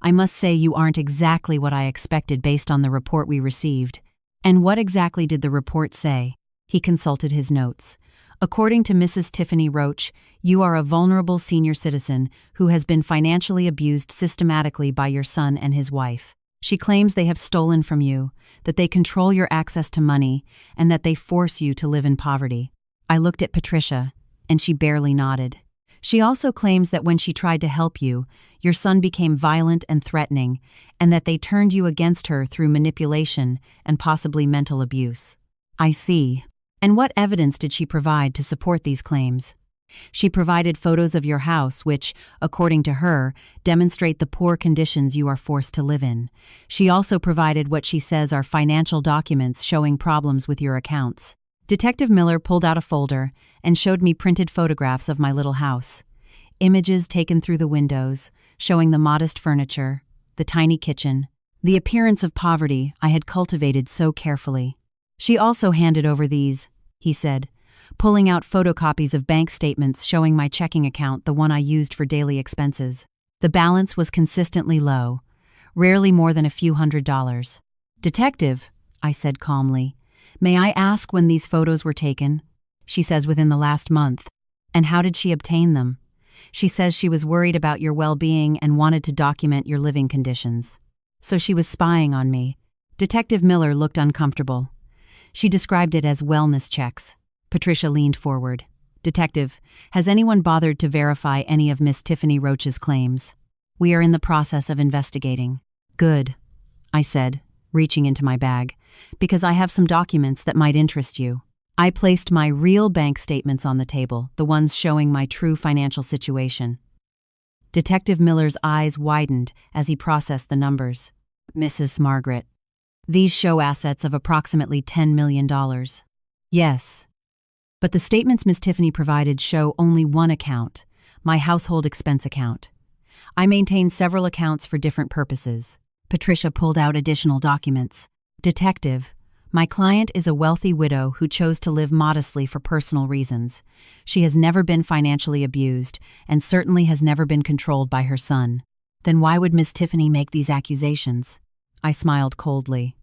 I must say you aren't exactly what I expected based on the report we received. And what exactly did the report say? He consulted his notes. According to Mrs. Tiffany Roach, you are a vulnerable senior citizen who has been financially abused systematically by your son and his wife. She claims they have stolen from you, that they control your access to money, and that they force you to live in poverty. I looked at Patricia, and she barely nodded. She also claims that when she tried to help you, your son became violent and threatening, and that they turned you against her through manipulation and possibly mental abuse. I see. And what evidence did she provide to support these claims? She provided photos of your house which, according to her, demonstrate the poor conditions you are forced to live in. She also provided what she says are financial documents showing problems with your accounts. Detective Miller pulled out a folder and showed me printed photographs of my little house. Images taken through the windows, showing the modest furniture, the tiny kitchen, the appearance of poverty I had cultivated so carefully. She also handed over these, he said, pulling out photocopies of bank statements showing my checking account, the one I used for daily expenses. The balance was consistently low, rarely more than a few $100s. Detective, I said calmly, may I ask when these photos were taken? She says within the last month. And how did she obtain them? She says she was worried about your well-being and wanted to document your living conditions. So she was spying on me. Detective Miller looked uncomfortable. She described it as wellness checks. Patricia leaned forward. Detective, has anyone bothered to verify any of Miss Tiffany Roach's claims? We are in the process of investigating. Good, I said, reaching into my bag, because I have some documents that might interest you. I placed my real bank statements on the table, the ones showing my true financial situation. Detective Miller's eyes widened as he processed the numbers. Mrs. Margaret, these show assets of approximately $10 million. Yes. But the statements Miss Tiffany provided show only one account, my household expense account. I maintain several accounts for different purposes. Patricia pulled out additional documents. Detective, my client is a wealthy widow who chose to live modestly for personal reasons. She has never been financially abused and certainly has never been controlled by her son. Then why would Miss Tiffany make these accusations? I smiled coldly.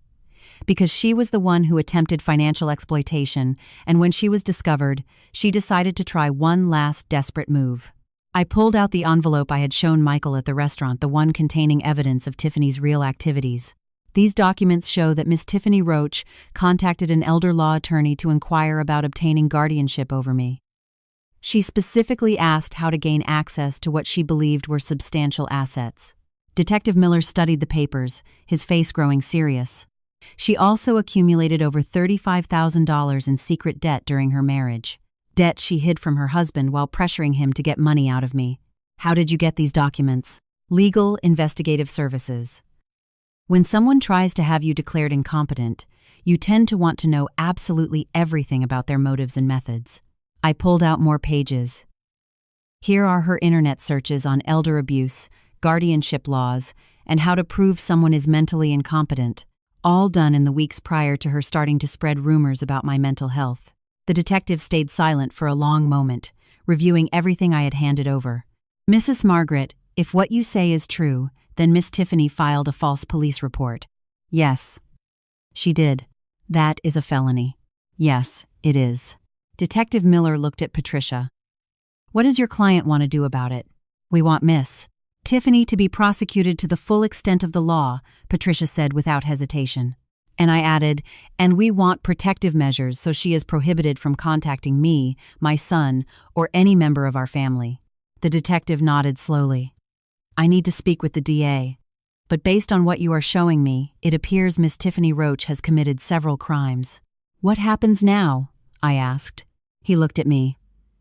Because she was the one who attempted financial exploitation, and when she was discovered, she decided to try one last desperate move. I pulled out the envelope I had shown Michael at the restaurant, the one containing evidence of Tiffany's real activities. These documents show that Miss Tiffany Roach contacted an elder law attorney to inquire about obtaining guardianship over me. She specifically asked how to gain access to what she believed were substantial assets. Detective Miller studied the papers, his face growing serious. She also accumulated over $35,000 in secret debt during her marriage. Debt she hid from her husband while pressuring him to get money out of me. How did you get these documents? Legal investigative services. When someone tries to have you declared incompetent, you tend to want to know absolutely everything about their motives and methods. I pulled out more pages. Here are her internet searches on elder abuse, guardianship laws, and how to prove someone is mentally incompetent, all done in the weeks prior to her starting to spread rumors about my mental health. The detective stayed silent for a long moment, reviewing everything I had handed over. Mrs. Margaret, if what you say is true, then Miss Tiffany filed a false police report. Yes. She did. That is a felony. Yes, it is. Detective Miller looked at Patricia. What does your client want to do about it? We want Miss Tiffany to be prosecuted to the full extent of the law, Patricia said without hesitation. And I added, and we want protective measures so she is prohibited from contacting me, my son, or any member of our family. The detective nodded slowly. I need to speak with the DA. But based on what you are showing me, it appears Miss Tiffany Roach has committed several crimes. What happens now? I asked. He looked at me.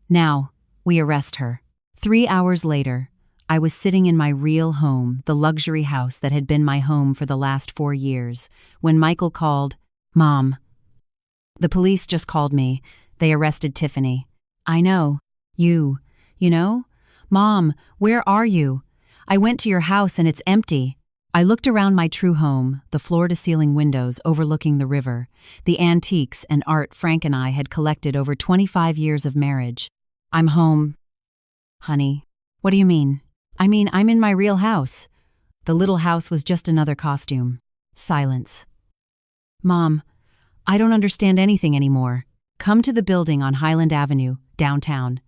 Now, we arrest her. 3 hours later, I was sitting in my real home, the luxury house that had been my home for the last 4 years, when Michael called, Mom. The police just called me. They arrested Tiffany. I know. You know? Mom, where are you? I went to your house and it's empty. I looked around my true home, the floor-to-ceiling windows overlooking the river, the antiques and art Frank and I had collected over 25 years of marriage. I'm home. Honey, what do you mean? I mean, I'm in my real house. The little house was just another costume. Silence. Mom, I don't understand anything anymore. Come to the building on Highland Avenue, downtown.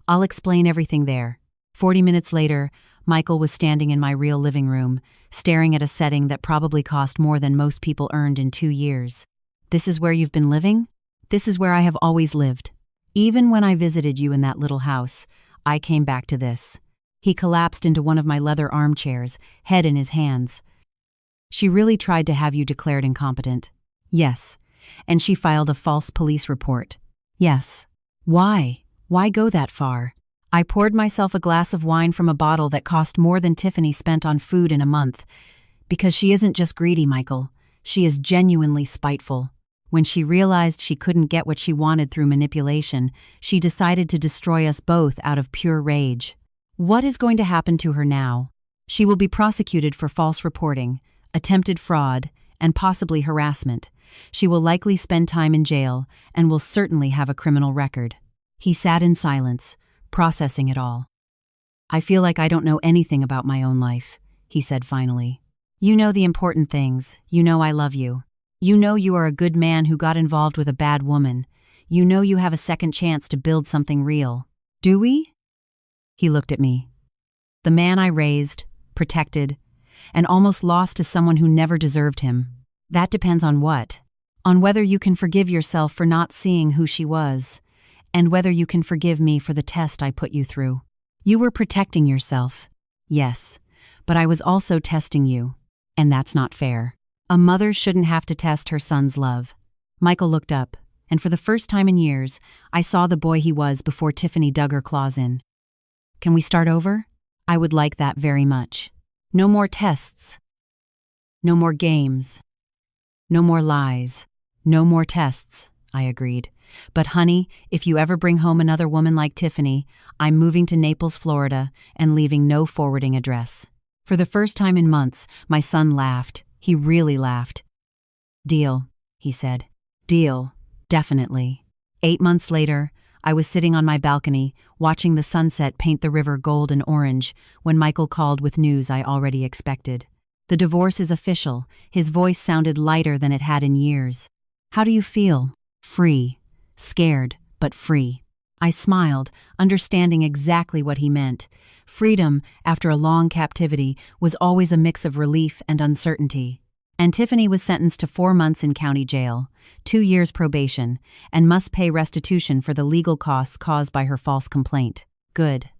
I'll explain everything there. 40 minutes later, Michael was standing in my real living room, staring at a setting that probably cost more than most people earned in 2 years. "This is where you've been living?" "This is where I have always lived. Even when I visited you in that little house, I came back to this." He collapsed into one of my leather armchairs, head in his hands. "She really tried to have you declared incompetent." "Yes. And she filed a false police report." "Yes." "Why? Why go that far?" I poured myself a glass of wine from a bottle that cost more than Tiffany spent on food in a month. "Because she isn't just greedy, Michael. She is genuinely spiteful. When she realized she couldn't get what she wanted through manipulation, she decided to destroy us both out of pure rage." "What is going to happen to her now?" "She will be prosecuted for false reporting, attempted fraud, and possibly harassment. She will likely spend time in jail and will certainly have a criminal record." He sat in silence, processing it all. "I feel like I don't know anything about my own life," he said finally. "You know the important things. You know I love you. You know you are a good man who got involved with a bad woman. You know you have a second chance to build something real. Do we?" He looked at me. "The man I raised, protected, and almost lost to someone who never deserved him. That depends on what? On whether you can forgive yourself for not seeing who she was, and whether you can forgive me for the test I put you through. You were protecting yourself. Yes, but I was also testing you, and that's not fair. A mother shouldn't have to test her son's love." Michael looked up, and for the first time in years, I saw the boy he was before Tiffany dug her claws in. "Can we start over? I would like that very much. No more tests. No more games. No more lies. No more tests," I agreed. "But honey, if you ever bring home another woman like Tiffany, I'm moving to Naples, Florida, and leaving no forwarding address." For the first time in months, my son laughed. He really laughed. "Deal," he said. "Deal, definitely." 8 months later, I was sitting on my balcony, watching the sunset paint the river gold and orange, when Michael called with news I already expected. "The divorce is official." His voice sounded lighter than it had in years. "How do you feel?" "Free. Scared, but free." I smiled, understanding exactly what he meant. Freedom, after a long captivity, was always a mix of relief and uncertainty. And Tiffany was sentenced to 4 months in county jail, 2 years probation, and must pay restitution for the legal costs caused by her false complaint. Good.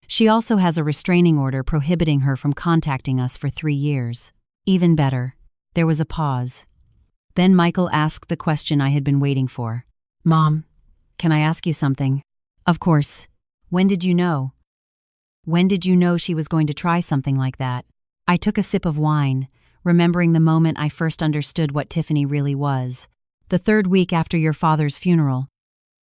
She also has a restraining order prohibiting her from contacting us for 3 years. Even better. There was a pause. Then Michael asked the question I had been waiting for. "Mom, can I ask you something?" "Of course. When did you know?" "When did you know she was going to try something like that?" I took a sip of wine, remembering the moment I first understood what Tiffany really was. "The 3rd week after your father's funeral.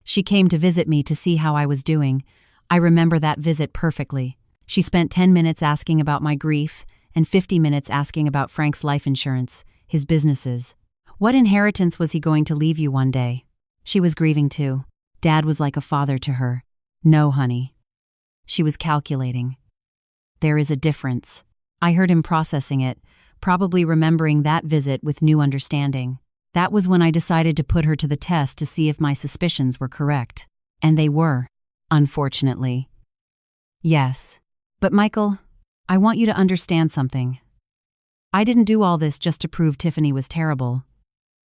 She came to visit me to see how I was doing. I remember that visit perfectly. She spent 10 minutes asking about my grief and 50 minutes asking about Frank's life insurance, his businesses. What inheritance was he going to leave you one day? She was grieving too. Dad was like a father to her. No, honey." She was calculating. "There is a difference." I heard him processing it, probably remembering that visit with new understanding. That was when I decided to put her to the test to see if my suspicions were correct. And they were, unfortunately. "Yes. But Michael, I want you to understand something. I didn't do all this just to prove Tiffany was terrible.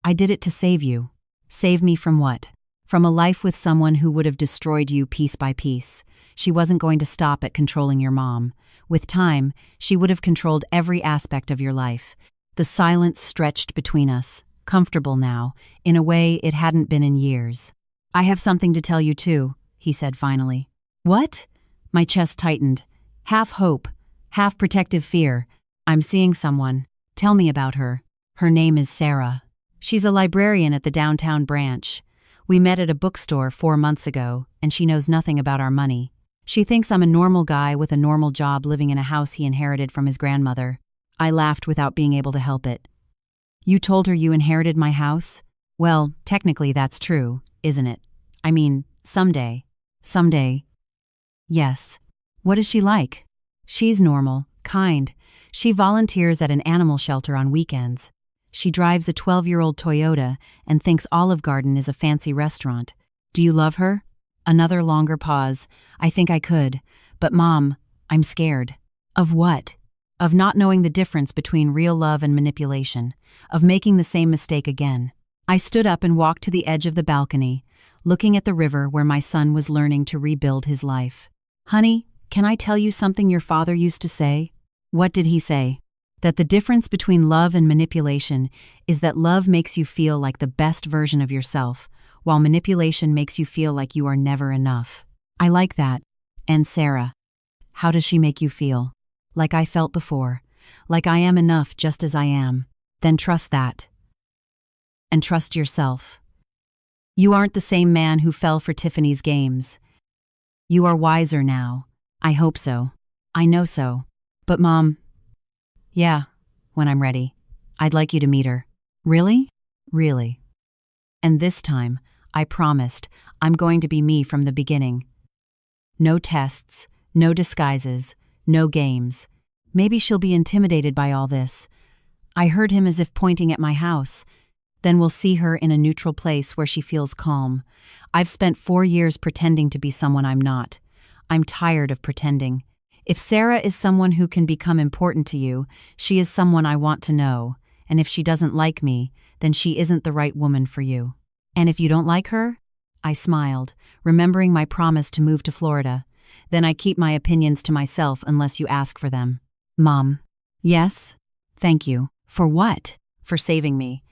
I did it to save you." "Save me from what?" "From a life with someone who would have destroyed you piece by piece. She wasn't going to stop at controlling your mom. With time, she would have controlled every aspect of your life." The silence stretched between us, comfortable now, in a way it hadn't been in years. "I have something to tell you too," he said finally. "What?" My chest tightened. Half hope, half protective fear. "I'm seeing someone. Tell me about her. Her name is Sarah. She's a librarian at the downtown branch. We met at a bookstore 4 months ago, and she knows nothing about our money. She thinks I'm a normal guy with a normal job living in a house he inherited from his grandmother." I laughed without being able to help it. "You told her you inherited my house? Well, technically that's true, isn't it? I mean, someday." "Someday." "Yes. What is she like?" "She's normal, kind. She volunteers at an animal shelter on weekends. She drives a 12-year-old Toyota and thinks Olive Garden is a fancy restaurant. Do you love her?" Another longer pause. "I think I could. But Mom, I'm scared." Of what? Of not knowing the difference between real love and manipulation, of making the same mistake again. I stood up and walked to the edge of the balcony, looking at the river where my son was learning to rebuild his life. Honey, can I tell you something your father used to say? What did he say? That the difference between love and manipulation is that love makes you feel like the best version of yourself, while manipulation makes you feel like you are never enough. I like that. And Sarah, how does she make you feel? Like I felt before, like I am enough just as I am. Then trust that. And trust yourself. You aren't the same man who fell for Tiffany's games. You are wiser now. I hope so. I know so. But Mom, yeah, when I'm ready, I'd like you to meet her. Really? Really. And this time, I promised, I'm going to be me from the beginning. No tests, no disguises, no games. Maybe she'll be intimidated by all this. I heard him as if pointing at my house. Then we'll see her in a neutral place where she feels calm. I've spent 4 years pretending to be someone I'm not. I'm tired of pretending. If Sarah is someone who can become important to you, she is someone I want to know. And if she doesn't like me, then she isn't the right woman for you. And if you don't like her? I smiled, remembering my promise to move to Florida. Then I keep my opinions to myself unless you ask for them. Mom. Yes? Thank you. For what? For saving me.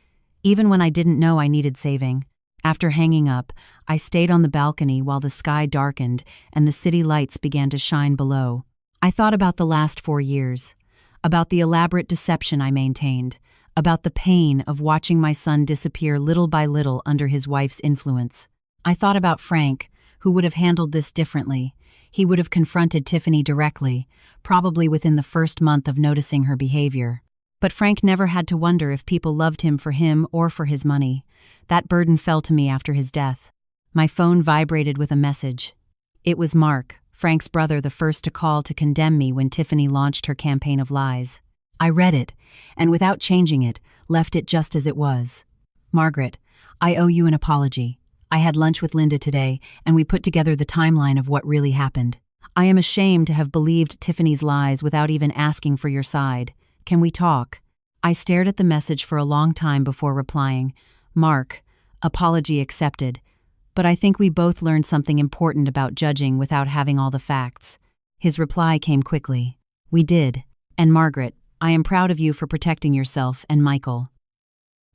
Even when I didn't know I needed saving. After hanging up, I stayed on the balcony while the sky darkened and the city lights began to shine below. I thought about the last 4 years, about the elaborate deception I maintained, about the pain of watching my son disappear little by little under his wife's influence. I thought about Frank, who would have handled this differently. He would have confronted Tiffany directly, probably within the first month of noticing her behavior. But Frank never had to wonder if people loved him or for his money. That burden fell to me after his death. My phone vibrated with a message. It was Mark, Frank's brother, the first to call to condemn me when Tiffany launched her campaign of lies. I read it, and without changing it, left it just as it was. Margaret, I owe you an apology. I had lunch with Linda today, and we put together the timeline of what really happened. I am ashamed to have believed Tiffany's lies without even asking for your side. Can we talk? I stared at the message for a long time before replying. Mark, apology accepted. But I think we both learned something important about judging without having all the facts. His reply came quickly. We did. And Margaret, I am proud of you for protecting yourself and Michael.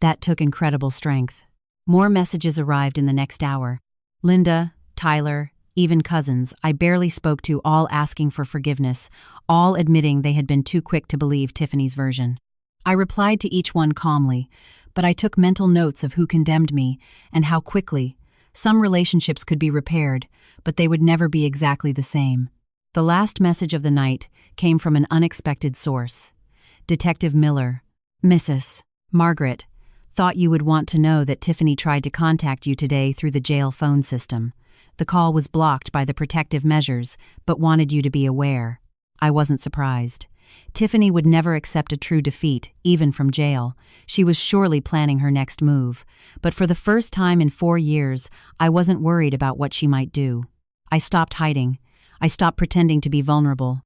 That took incredible strength. More messages arrived in the next hour. Linda, Tyler, even cousins I barely spoke to, all asking for forgiveness, all admitting they had been too quick to believe Tiffany's version. I replied to each one calmly, but I took mental notes of who condemned me and how quickly. Some relationships could be repaired, but they would never be exactly the same. The last message of the night came from an unexpected source. Detective Miller. Mrs. Margaret, thought you would want to know that Tiffany tried to contact you today through the jail phone system. The call was blocked by the protective measures, but wanted you to be aware. I wasn't surprised. Tiffany would never accept a true defeat, even from jail. She was surely planning her next move. But for the first time in 4 years, I wasn't worried about what she might do. I stopped hiding. I stopped pretending to be vulnerable.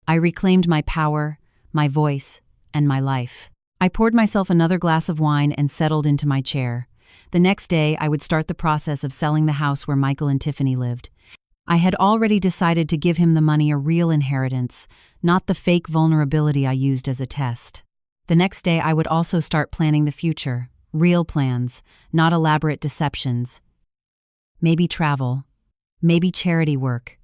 I reclaimed my power, my voice, and my life. I poured myself another glass of wine and settled into my chair. The next day, I would start the process of selling the house where Michael and Tiffany lived. I had already decided to give him the money, a real inheritance, not the fake vulnerability I used as a test. The next day, I would also start planning the future, real plans, not elaborate deceptions. Maybe travel, maybe charity work,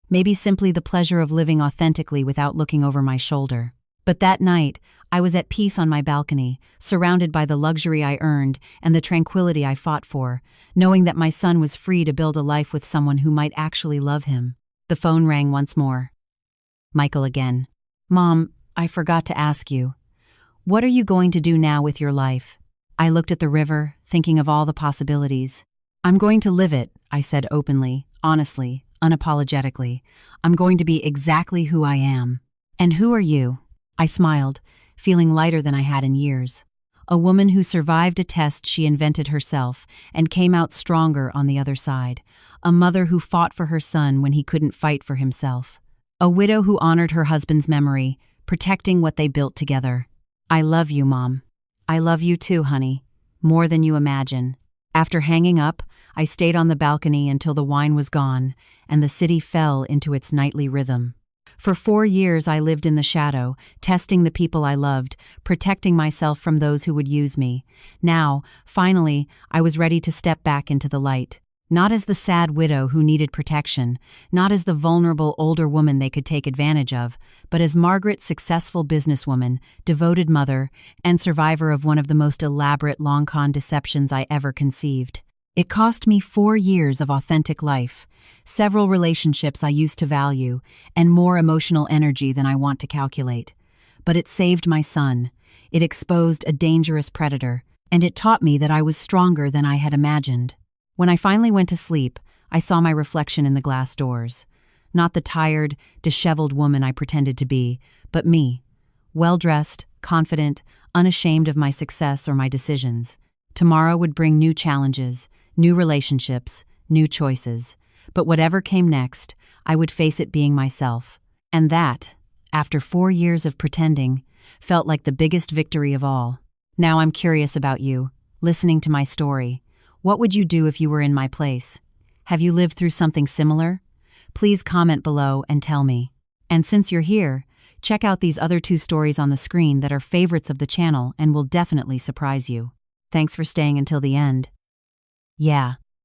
maybe simply the pleasure of living authentically without looking over my shoulder. But that night, I was at peace on my balcony, surrounded by the luxury I earned and the tranquility I fought for, knowing that my son was free to build a life with someone who might actually love him. The phone rang once more. Michael again. Mom, I forgot to ask you. What are you going to do now with your life? I looked at the river, thinking of all the possibilities. I'm going to live it, I said openly, honestly, unapologetically. I'm going to be exactly who I am. And who are you? I smiled, feeling lighter than I had in years. A woman who survived a test she invented herself and came out stronger on the other side. A mother who fought for her son when he couldn't fight for himself. A widow who honored her husband's memory, protecting what they built together. I love you, Mom. I love you too, honey. More than you imagine. After hanging up, I stayed on the balcony until the wine was gone and the city fell into its nightly rhythm. For 4 years I lived in the shadow, testing the people I loved, protecting myself from those who would use me. Now, finally, I was ready to step back into the light. Not as the sad widow who needed protection, not as the vulnerable older woman they could take advantage of, but as Margaret, successful businesswoman, devoted mother, and survivor of one of the most elaborate long-con deceptions I ever conceived. It cost me 4 years of authentic life, several relationships I used to value, and more emotional energy than I want to calculate. But it saved my son. It exposed a dangerous predator, and it taught me that I was stronger than I had imagined. When I finally went to sleep, I saw my reflection in the glass doors. Not the tired, disheveled woman I pretended to be, but me. Well-dressed, confident, unashamed of my success or my decisions. Tomorrow would bring new challenges, new relationships, new choices. But whatever came next, I would face it being myself. And that, after 4 years of pretending, felt like the biggest victory of all. Now I'm curious about you, listening to my story. What would you do if you were in my place? Have you lived through something similar? Please comment below and tell me. And since you're here, check out these other 2 stories on the screen that are favorites of the channel and will definitely surprise you. Thanks for staying until the end. Yeah,